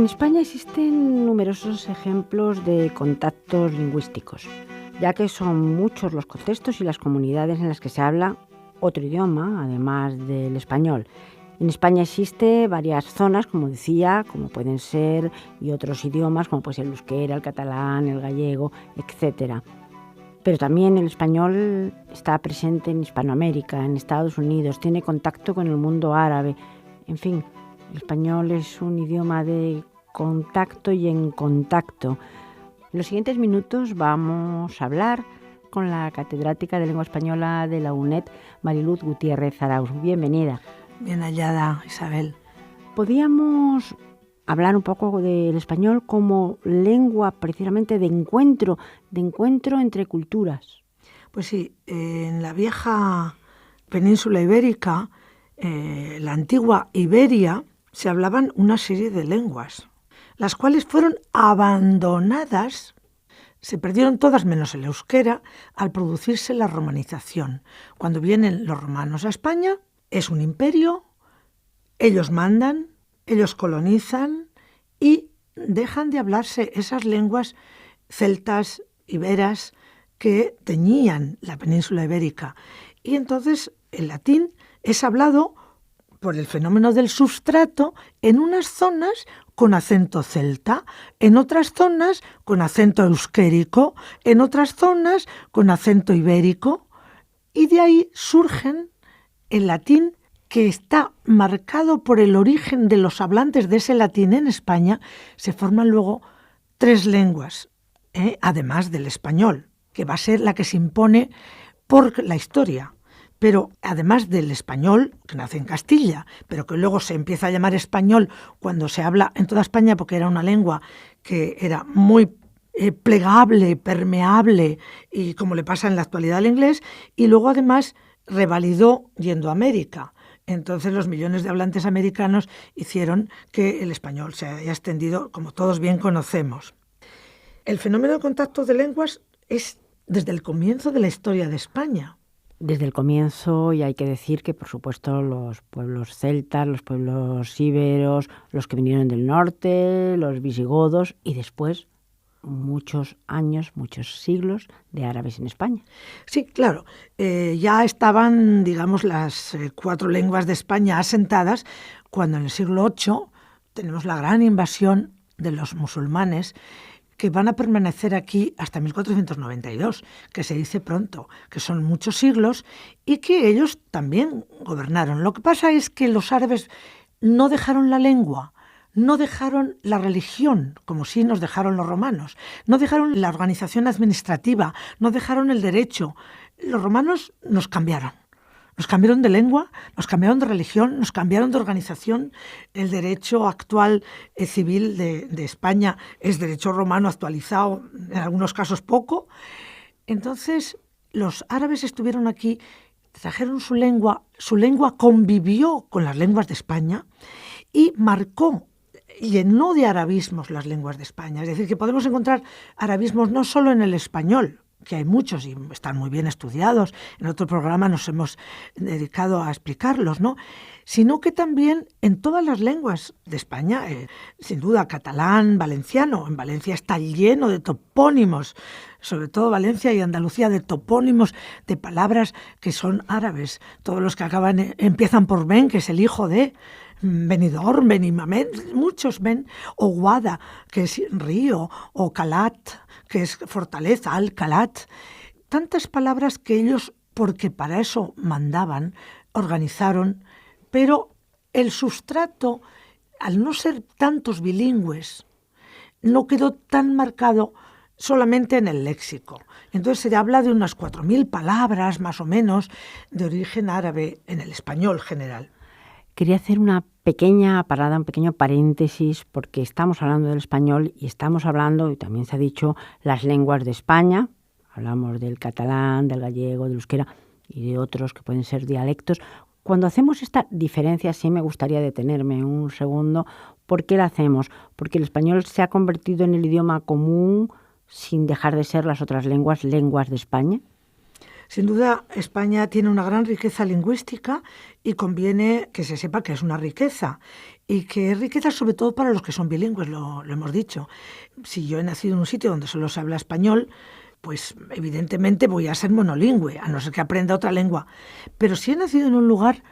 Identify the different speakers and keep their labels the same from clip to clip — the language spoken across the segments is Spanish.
Speaker 1: En España existen numerosos ejemplos de contactos lingüísticos, ya que son muchos los contextos y las comunidades en las que se habla otro idioma, además del español. En España existe varias zonas, como decía, como pueden ser, y otros idiomas, como puede ser el euskera, el catalán, el gallego, etcétera. Pero también el español está presente en Hispanoamérica, en Estados Unidos, tiene contacto con el mundo árabe. En fin, el español es un idioma de contacto y en contacto. En los siguientes minutos vamos a hablar con la catedrática de lengua española de la UNED, Mariluz Gutiérrez Arauz. Bienvenida.
Speaker 2: Bien hallada, Isabel.
Speaker 1: Podríamos hablar un poco del español como lengua precisamente de encuentro entre culturas.
Speaker 2: Pues sí, en la vieja península ibérica, la antigua Iberia, se hablaban una serie de lenguas, las cuales fueron abandonadas, se perdieron todas menos el euskera, al producirse la romanización. Cuando vienen los romanos a España, es un imperio, ellos mandan, ellos colonizan y dejan de hablarse esas lenguas celtas, iberas, que teñían la península ibérica. Y entonces el latín es hablado por el fenómeno del substrato en unas zonas con acento celta, en otras zonas con acento euskérico, en otras zonas con acento ibérico, y de ahí surgen el latín, que está marcado por el origen de los hablantes de ese latín en España. Se forman luego 3 lenguas, además del español, que va a ser la que se impone por la historia. Pero además del español, que nace en Castilla, pero que luego se empieza a llamar español cuando se habla en toda España, porque era una lengua que era muy plegable, permeable, y como le pasa en la actualidad al inglés, y luego además revalidó yendo a América. Entonces los millones de hablantes americanos hicieron que el español se haya extendido, como todos bien conocemos. El fenómeno de contacto de lenguas es desde el comienzo de la historia de España.
Speaker 1: Desde el comienzo, y hay que decir que, por supuesto, los pueblos celtas, los pueblos íberos, los que vinieron del norte, los visigodos, y después muchos años, muchos siglos de árabes en España.
Speaker 2: Sí, claro. Ya estaban, digamos, las 4 lenguas de España asentadas cuando en el siglo VIII tenemos la gran invasión de los musulmanes, que van a permanecer aquí hasta 1492, que se dice pronto, que son muchos siglos, y que ellos también gobernaron. Lo que pasa es que los árabes no dejaron la lengua, no dejaron la religión, como sí nos dejaron los romanos, no dejaron la organización administrativa, no dejaron el derecho. Los romanos nos cambiaron de lengua, nos cambiaron de religión, nos cambiaron de organización. El derecho actual civil de España es derecho romano actualizado, en algunos casos poco. Entonces los árabes estuvieron aquí, trajeron su lengua convivió con las lenguas de España y llenó de arabismos las lenguas de España. Es decir, que podemos encontrar arabismos no solo en el español, que hay muchos y están muy bien estudiados, en otro programa nos hemos dedicado a explicarlos, ¿no? Sino que también en todas las lenguas de España, sin duda catalán, valenciano. En Valencia está lleno de topónimos, sobre todo Valencia y Andalucía, de topónimos, de palabras que son árabes. Todos los que empiezan por Ben, que es el hijo de Benidorm, Benimamet, muchos ven, o Guada, que es río, o Calat, que es fortaleza, Alcalat. Tantas palabras que ellos, porque para eso mandaban, organizaron, pero el sustrato, al no ser tantos bilingües, no quedó tan marcado solamente en el léxico. Entonces se habla de unas 4.000 palabras, más o menos, de origen árabe en el español general.
Speaker 1: Quería hacer una pequeña parada, un pequeño paréntesis, porque estamos hablando del español y estamos hablando, y también se ha dicho, las lenguas de España. Hablamos del catalán, del gallego, del euskera y de otros que pueden ser dialectos. Cuando hacemos esta diferencia, sí me gustaría detenerme un segundo. ¿Por qué la hacemos? Porque el español se ha convertido en el idioma común sin dejar de ser las otras lenguas de España.
Speaker 2: Sin duda, España tiene una gran riqueza lingüística y conviene que se sepa que es una riqueza y que es riqueza sobre todo para los que son bilingües, lo hemos dicho. Si yo he nacido en un sitio donde solo se habla español, pues evidentemente voy a ser monolingüe, a no ser que aprenda otra lengua. Pero si he nacido en un lugar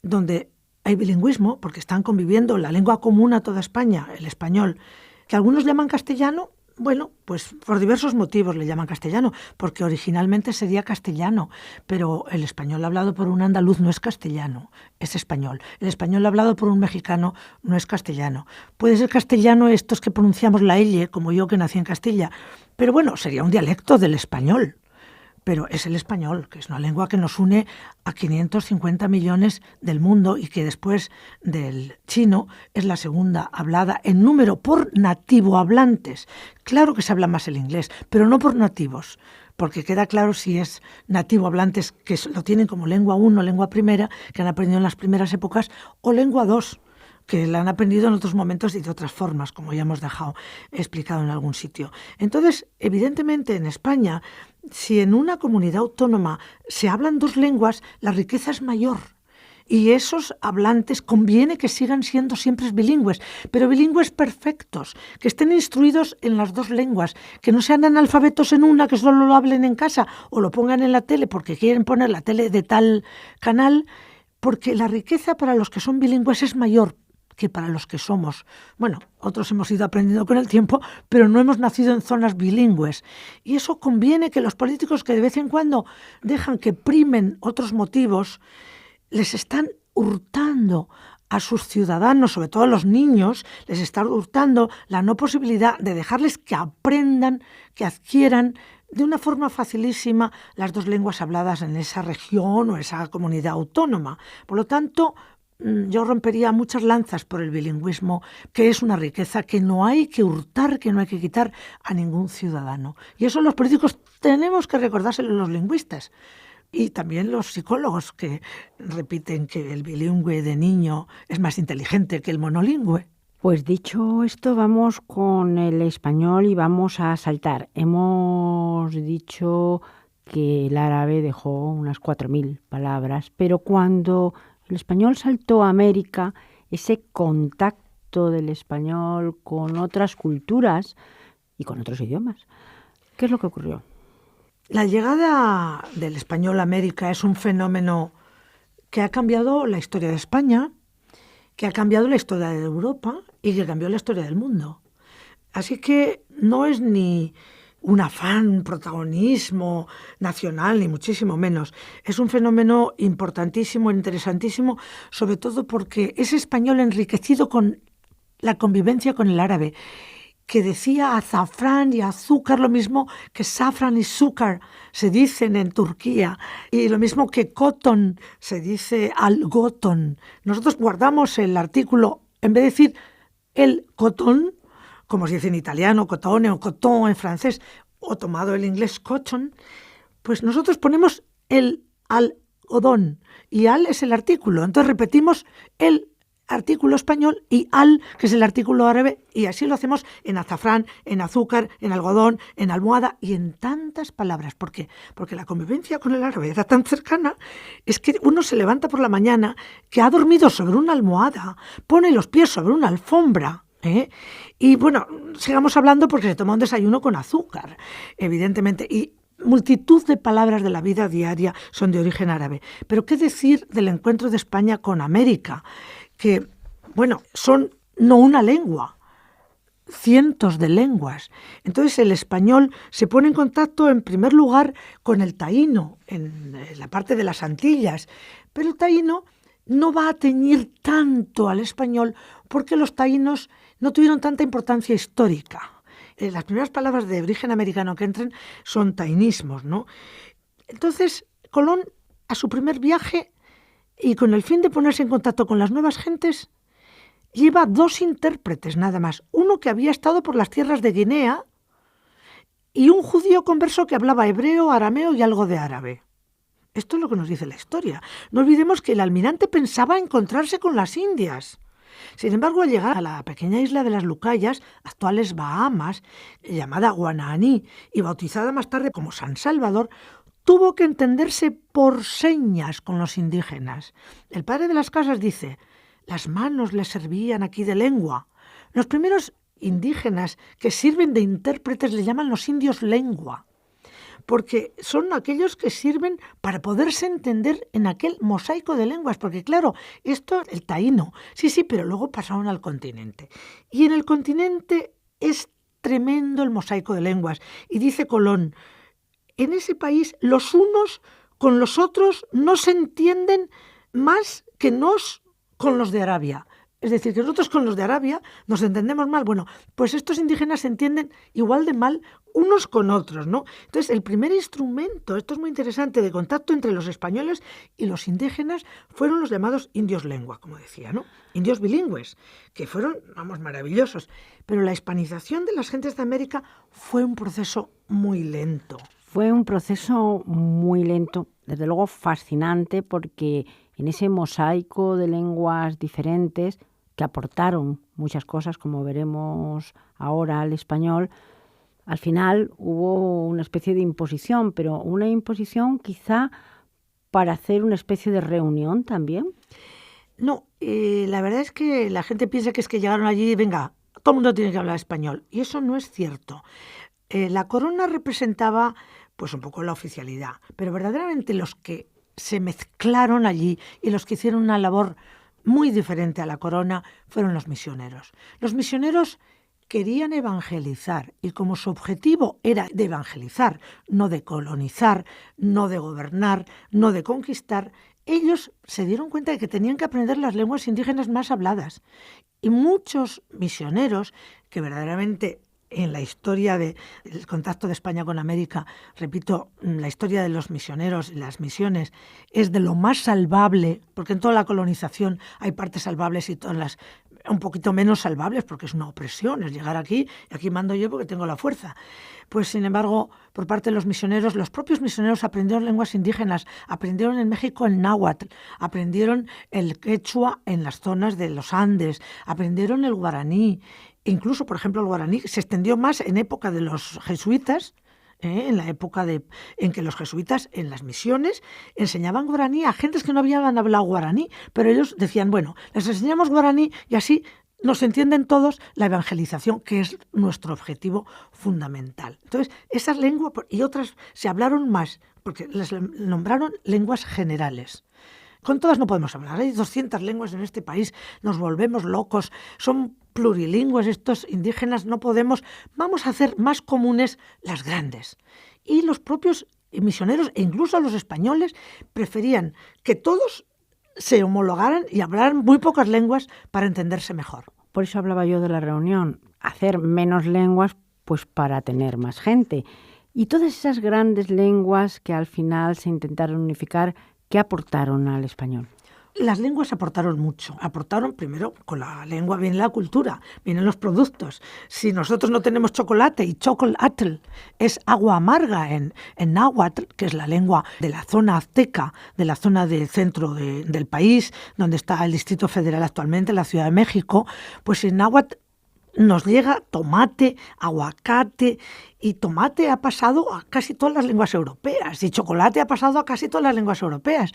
Speaker 2: donde hay bilingüismo, porque están conviviendo la lengua común a toda España, el español, que algunos llaman castellano, bueno, pues por diversos motivos le llaman castellano, porque originalmente sería castellano, pero el español hablado por un andaluz no es castellano, es español. El español hablado por un mexicano no es castellano. Puede ser castellano estos que pronunciamos la L, como yo que nací en Castilla, pero bueno, sería un dialecto del español. Pero es el español, que es una lengua que nos une a 550 millones del mundo y que después del chino es la segunda hablada en número por nativo hablantes. Claro que se habla más el inglés, pero no por nativos, porque queda claro si es nativo hablantes que lo tienen como lengua 1, lengua primera, que han aprendido en las primeras épocas, o lengua 2, que la han aprendido en otros momentos y de otras formas, como ya hemos dejado explicado en algún sitio. Entonces, evidentemente, en España, si en una comunidad autónoma se hablan dos lenguas, la riqueza es mayor. Y esos hablantes conviene que sigan siendo siempre bilingües, pero bilingües perfectos, que estén instruidos en las dos lenguas, que no sean analfabetos en una, que solo lo hablen en casa o lo pongan en la tele porque quieren poner la tele de tal canal, porque la riqueza para los que son bilingües es mayor que para los que somos. Bueno, otros hemos ido aprendiendo con el tiempo, pero no hemos nacido en zonas bilingües. Y eso conviene que los políticos que de vez en cuando dejan que primen otros motivos, les están hurtando a sus ciudadanos, sobre todo a los niños, les están hurtando la no posibilidad de dejarles que aprendan, que adquieran de una forma facilísima las dos lenguas habladas en esa región o esa comunidad autónoma. Por lo tanto, yo rompería muchas lanzas por el bilingüismo, que es una riqueza que no hay que hurtar, que no hay que quitar a ningún ciudadano. Y eso los políticos tenemos que recordárselo a los lingüistas. Y también los psicólogos que repiten que el bilingüe de niño es más inteligente que el monolingüe.
Speaker 1: Pues dicho esto, vamos con el español y vamos a saltar. Hemos dicho que el árabe dejó unas 4.000 palabras, pero cuando el español saltó a América, ese contacto del español con otras culturas y con otros idiomas, ¿qué es lo que ocurrió?
Speaker 2: La llegada del español a América es un fenómeno que ha cambiado la historia de España, que ha cambiado la historia de Europa y que cambió la historia del mundo. Así que no es ni un afán, un protagonismo nacional, ni muchísimo menos. Es un fenómeno importantísimo, interesantísimo, sobre todo porque es español enriquecido con la convivencia con el árabe, que decía azafrán y azúcar, lo mismo que safran y zúcar se dicen en Turquía, y lo mismo que cotton se dice algodón. Nosotros guardamos el artículo, en vez de decir el cotton, como se dice en italiano, cotone o coton en francés, o tomado el inglés cotton, pues nosotros ponemos el algodón, y al es el artículo. Entonces repetimos el artículo español y al, que es el artículo árabe, y así lo hacemos en azafrán, en azúcar, en algodón, en almohada y en tantas palabras. ¿Por qué? Porque la convivencia con el árabe era tan cercana, es que uno se levanta por la mañana, que ha dormido sobre una almohada, pone los pies sobre una alfombra, y bueno, sigamos hablando porque se toma un desayuno con azúcar, evidentemente, y multitud de palabras de la vida diaria son de origen árabe. Pero ¿qué decir del encuentro de España con América? Que, bueno, son no una lengua, cientos de lenguas. Entonces el español se pone en contacto en primer lugar con el taíno, en la parte de las Antillas, pero el taíno no va a teñir tanto al español porque los taínos no tuvieron tanta importancia histórica. Las primeras palabras de origen americano que entran son tainismos, ¿no? Entonces, Colón, a su primer viaje, y con el fin de ponerse en contacto con las nuevas gentes, lleva 2 intérpretes nada más. Uno que había estado por las tierras de Guinea y un judío converso que hablaba hebreo, arameo y algo de árabe. Esto es lo que nos dice la historia. No olvidemos que el almirante pensaba encontrarse con las Indias. Sin embargo, al llegar a la pequeña isla de las Lucayas, actuales Bahamas, llamada Guananí y bautizada más tarde como San Salvador, tuvo que entenderse por señas con los indígenas. El padre de las casas dice, las manos les servían aquí de lengua. Los primeros indígenas que sirven de intérpretes le llaman los indios lengua, porque son aquellos que sirven para poderse entender en aquel mosaico de lenguas, porque claro, esto, el taíno, sí, pero luego pasaron al continente. Y en el continente es tremendo el mosaico de lenguas. Y dice Colón, en ese país los unos con los otros no se entienden más que nos con los de Arabia. Es decir, que nosotros con los de Arabia nos entendemos mal. Bueno, pues estos indígenas se entienden igual de mal unos con otros, ¿no? Entonces, el primer instrumento, esto es muy interesante, de contacto entre los españoles y los indígenas fueron los llamados indios lengua, como decía, ¿no? Indios bilingües, que fueron, vamos, maravillosos. Pero la hispanización de las gentes de América fue un proceso muy lento.
Speaker 1: Fue un proceso muy lento, desde luego fascinante, porque en ese mosaico de lenguas diferentes que aportaron muchas cosas, como veremos ahora al español, al final hubo una especie de imposición, pero una imposición quizá para hacer una especie de reunión también.
Speaker 2: No, la verdad es que la gente piensa que es que llegaron allí y venga, todo el mundo tiene que hablar español, y eso no es cierto. La corona representaba pues un poco la oficialidad, pero verdaderamente los que se mezclaron allí y los que hicieron una labor muy diferente a la corona fueron los misioneros. Los misioneros querían evangelizar y como su objetivo era de evangelizar, no de colonizar, no de gobernar, no de conquistar, ellos se dieron cuenta de que tenían que aprender las lenguas indígenas más habladas. Y muchos misioneros que verdaderamente en la historia del contacto de España con América, repito, la historia de los misioneros y las misiones es de lo más salvable, porque en toda la colonización hay partes salvables y todas las un poquito menos salvables, porque es una opresión, es llegar aquí, y aquí mando yo porque tengo la fuerza. Pues, sin embargo, por parte de los misioneros, los propios misioneros aprendieron lenguas indígenas, aprendieron en México el náhuatl, aprendieron el quechua en las zonas de los Andes, aprendieron el guaraní. Incluso, por ejemplo, el guaraní se extendió más en época de los jesuitas, en la época en que los jesuitas en las misiones enseñaban guaraní a gentes que no habían hablado guaraní, pero ellos decían, bueno, les enseñamos guaraní y así nos entienden todos la evangelización, que es nuestro objetivo fundamental. Entonces, esas lenguas y otras se hablaron más, porque les nombraron lenguas generales. Con todas no podemos hablar, hay 200 lenguas en este país, nos volvemos locos, son plurilingües estos indígenas, no podemos, vamos a hacer más comunes las grandes. Y los propios misioneros, e incluso los españoles, preferían que todos se homologaran y hablaran muy pocas lenguas para entenderse mejor.
Speaker 1: Por eso hablaba yo de la reunión, hacer menos lenguas pues para tener más gente. Y todas esas grandes lenguas que al final se intentaron unificar, ¿qué aportaron al español?
Speaker 2: Las lenguas aportaron mucho. Aportaron primero, con la lengua viene la cultura, vienen los productos. Si nosotros no tenemos chocolate y chocolatl es agua amarga en náhuatl, que es la lengua de la zona azteca, de la zona del centro del país, donde está el Distrito Federal actualmente, la Ciudad de México, pues en náhuatl nos llega tomate, aguacate, y tomate ha pasado a casi todas las lenguas europeas, y chocolate ha pasado a casi todas las lenguas europeas.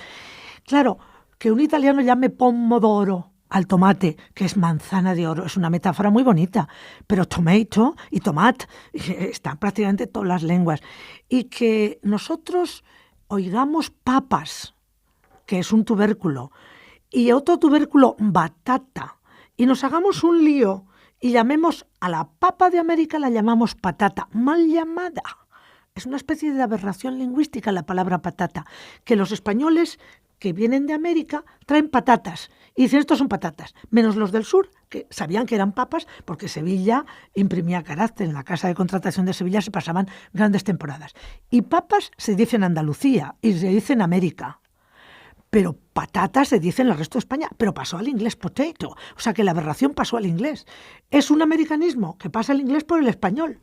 Speaker 2: Claro, que un italiano llame pomodoro al tomate, que es manzana de oro, es una metáfora muy bonita, pero tomato y tomat están prácticamente todas las lenguas. Y que nosotros oigamos papas, que es un tubérculo, y otro tubérculo, batata, y nos hagamos un lío y llamemos a la papa de América, la llamamos patata, mal llamada. Es una especie de aberración lingüística la palabra patata, que los españoles que vienen de América traen patatas y dicen estos son patatas, menos los del sur, que sabían que eran papas porque Sevilla imprimía carácter. En la casa de contratación de Sevilla se pasaban grandes temporadas. Y papas se dice en Andalucía y se dice en América. Pero patatas se dice en el resto de España, pero pasó al inglés potato, o sea que la aberración pasó al inglés. Es un americanismo que pasa el inglés por el español,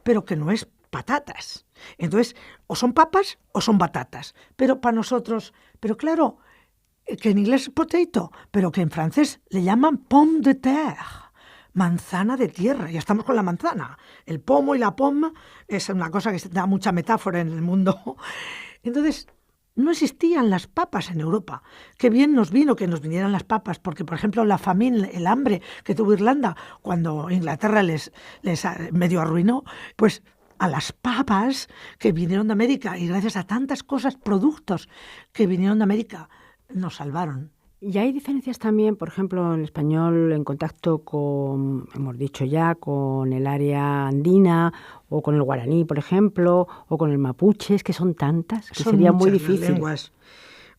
Speaker 2: pero que no es patatas. Entonces, o son papas o son batatas, pero para nosotros, pero claro, que en inglés es potato, pero que en francés le llaman pomme de terre, manzana de tierra, ya estamos con la manzana. El pomo y la pomme es una cosa que da mucha metáfora en el mundo. Entonces, no existían las papas en Europa. Qué bien nos vino que nos vinieran las papas, porque, por ejemplo, la famine, el hambre que tuvo Irlanda cuando Inglaterra les medio arruinó, pues a las papas que vinieron de América, y gracias a tantas cosas, productos que vinieron de América, nos salvaron.
Speaker 1: Y hay diferencias también, por ejemplo, en español en contacto con, hemos dicho ya, con el área andina o con el guaraní, por ejemplo, o con el mapuche, es que son tantas que sería muy difícil.
Speaker 2: Las lenguas,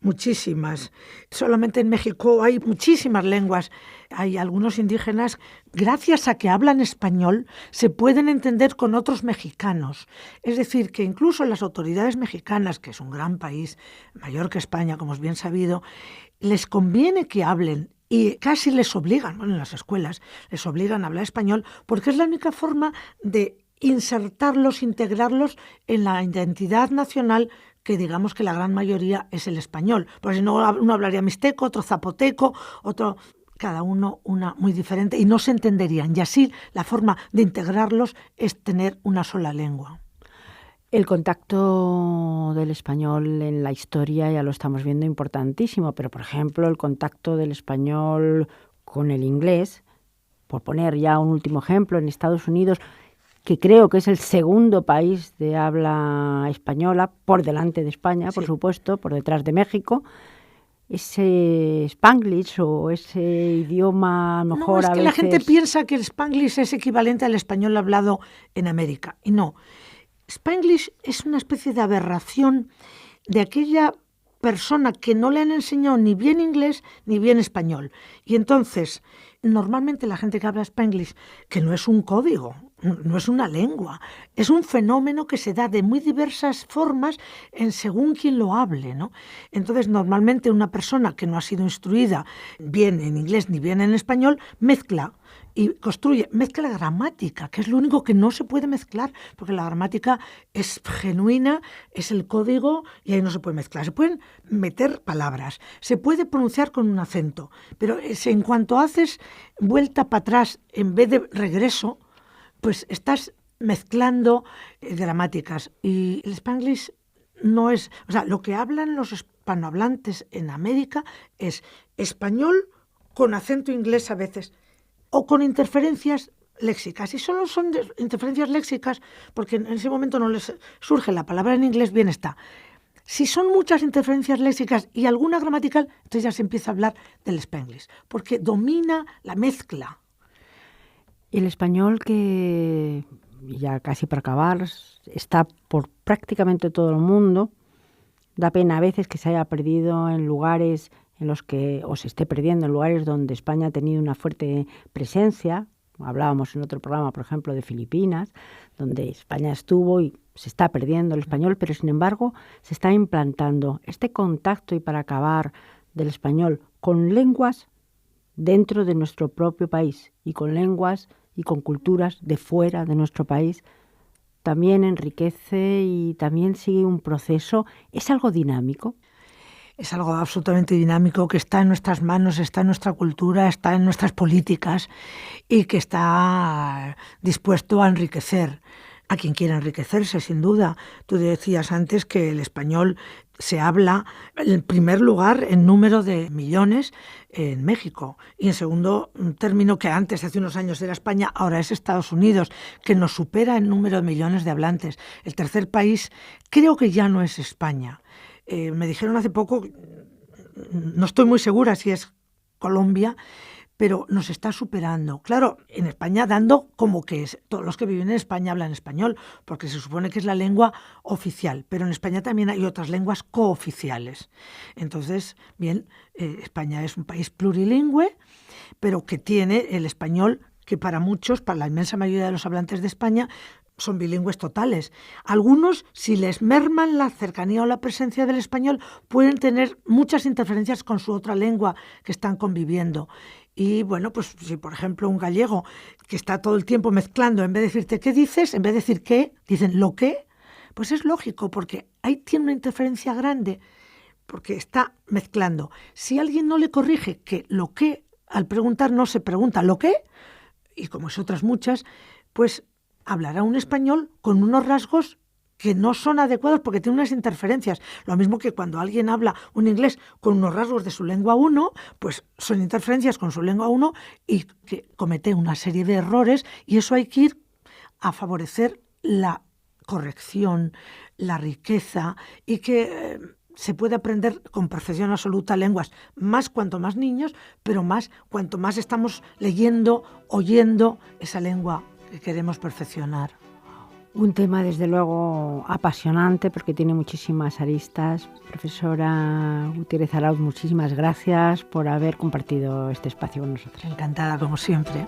Speaker 2: muchísimas. Solamente en México hay muchísimas lenguas. Hay algunos indígenas, gracias a que hablan español, se pueden entender con otros mexicanos. Es decir, que incluso las autoridades mexicanas, que es un gran país, mayor que España, como es bien sabido, les conviene que hablen y casi les obligan, bueno, en las escuelas les obligan a hablar español porque es la única forma de insertarlos, integrarlos en la identidad nacional, que digamos que la gran mayoría es el español. Porque si no, uno hablaría mixteco, otro zapoteco, otro, cada uno una muy diferente y no se entenderían. Y así la forma de integrarlos es tener una sola lengua.
Speaker 1: El contacto del español en la historia ya lo estamos viendo importantísimo, pero por ejemplo el contacto del español con el inglés, por poner ya un último ejemplo, en Estados Unidos, que creo que es el segundo país de habla española, por delante de España, por supuesto, por detrás de México, ese Spanglish o ese idioma mejor
Speaker 2: no,
Speaker 1: a veces...
Speaker 2: la gente piensa que el Spanglish es equivalente al español hablado en América, y no. Spanglish es una especie de aberración de aquella persona que no le han enseñado ni bien inglés ni bien español. Y entonces, normalmente la gente que habla Spanglish, que no es un código, no es una lengua, es un fenómeno que se da de muy diversas formas en según quien lo hable, ¿no? Entonces, normalmente una persona que no ha sido instruida bien en inglés ni bien en español, mezcla y mezcla la gramática, que es lo único que no se puede mezclar, porque la gramática es genuina, es el código y ahí no se puede mezclar. Se pueden meter palabras, se puede pronunciar con un acento, pero en cuanto haces vuelta para atrás en vez de regreso, pues estás mezclando gramáticas. Y el Spanglish no es... O sea, lo que hablan los hispanohablantes en América es español con acento inglés a veces, o con interferencias léxicas. Y solo son interferencias léxicas porque en ese momento no les surge la palabra en inglés, bien está. Si son muchas interferencias léxicas y alguna gramatical, entonces ya se empieza a hablar del Spanglish, porque domina la mezcla.
Speaker 1: Y el español, que ya casi para acabar, está por prácticamente todo el mundo. Da pena a veces que se haya perdido en lugares en los que, o se esté perdiendo en lugares donde España ha tenido una fuerte presencia. Hablábamos en otro programa, por ejemplo, de Filipinas, donde España estuvo y se está perdiendo el español, pero sin embargo se está implantando este contacto, y para acabar, del español con lenguas dentro de nuestro propio país y con lenguas y con culturas de fuera de nuestro país. También enriquece y también sigue un proceso. Es algo dinámico.
Speaker 2: Es algo absolutamente dinámico que está en nuestras manos, está en nuestra cultura, está en nuestras políticas y que está dispuesto a enriquecer a quien quiera enriquecerse, sin duda. Tú decías antes que el español se habla en primer lugar en número de millones en México y en segundo término, que antes, hace unos años, era España, ahora es Estados Unidos, que nos supera en número de millones de hablantes. El tercer país creo que ya no es España. Me dijeron hace poco, no estoy muy segura si es Colombia, pero nos está superando. Claro, en España dando como que todos los que viven en España hablan español, porque se supone que es la lengua oficial, pero en España también hay otras lenguas cooficiales. Entonces, bien, España es un país plurilingüe, pero que tiene el español que para muchos, para la inmensa mayoría de los hablantes de España, son bilingües totales. Algunos, si les merman la cercanía o la presencia del español, pueden tener muchas interferencias con su otra lengua que están conviviendo. Y bueno, pues si por ejemplo un gallego que está todo el tiempo mezclando, en vez de decirte qué dices, en vez de decir qué, dicen lo qué, pues es lógico, porque ahí tiene una interferencia grande, porque está mezclando. Si alguien no le corrige que lo qué, al preguntar no se pregunta lo qué, y como es otras muchas, pues hablará un español con unos rasgos que no son adecuados porque tienen unas interferencias. Lo mismo que cuando alguien habla un inglés con unos rasgos de su lengua 1, pues son interferencias con su lengua 1 y que comete una serie de errores, y eso hay que ir a favorecer la corrección, la riqueza, y que se puede aprender con perfección absoluta lenguas, más cuanto más niños, pero más cuanto más estamos leyendo, oyendo esa lengua que queremos perfeccionar.
Speaker 1: Un tema, desde luego, apasionante porque tiene muchísimas aristas. Profesora Gutiérrez Arauz, muchísimas gracias por haber compartido este espacio con nosotros.
Speaker 2: Encantada, como siempre.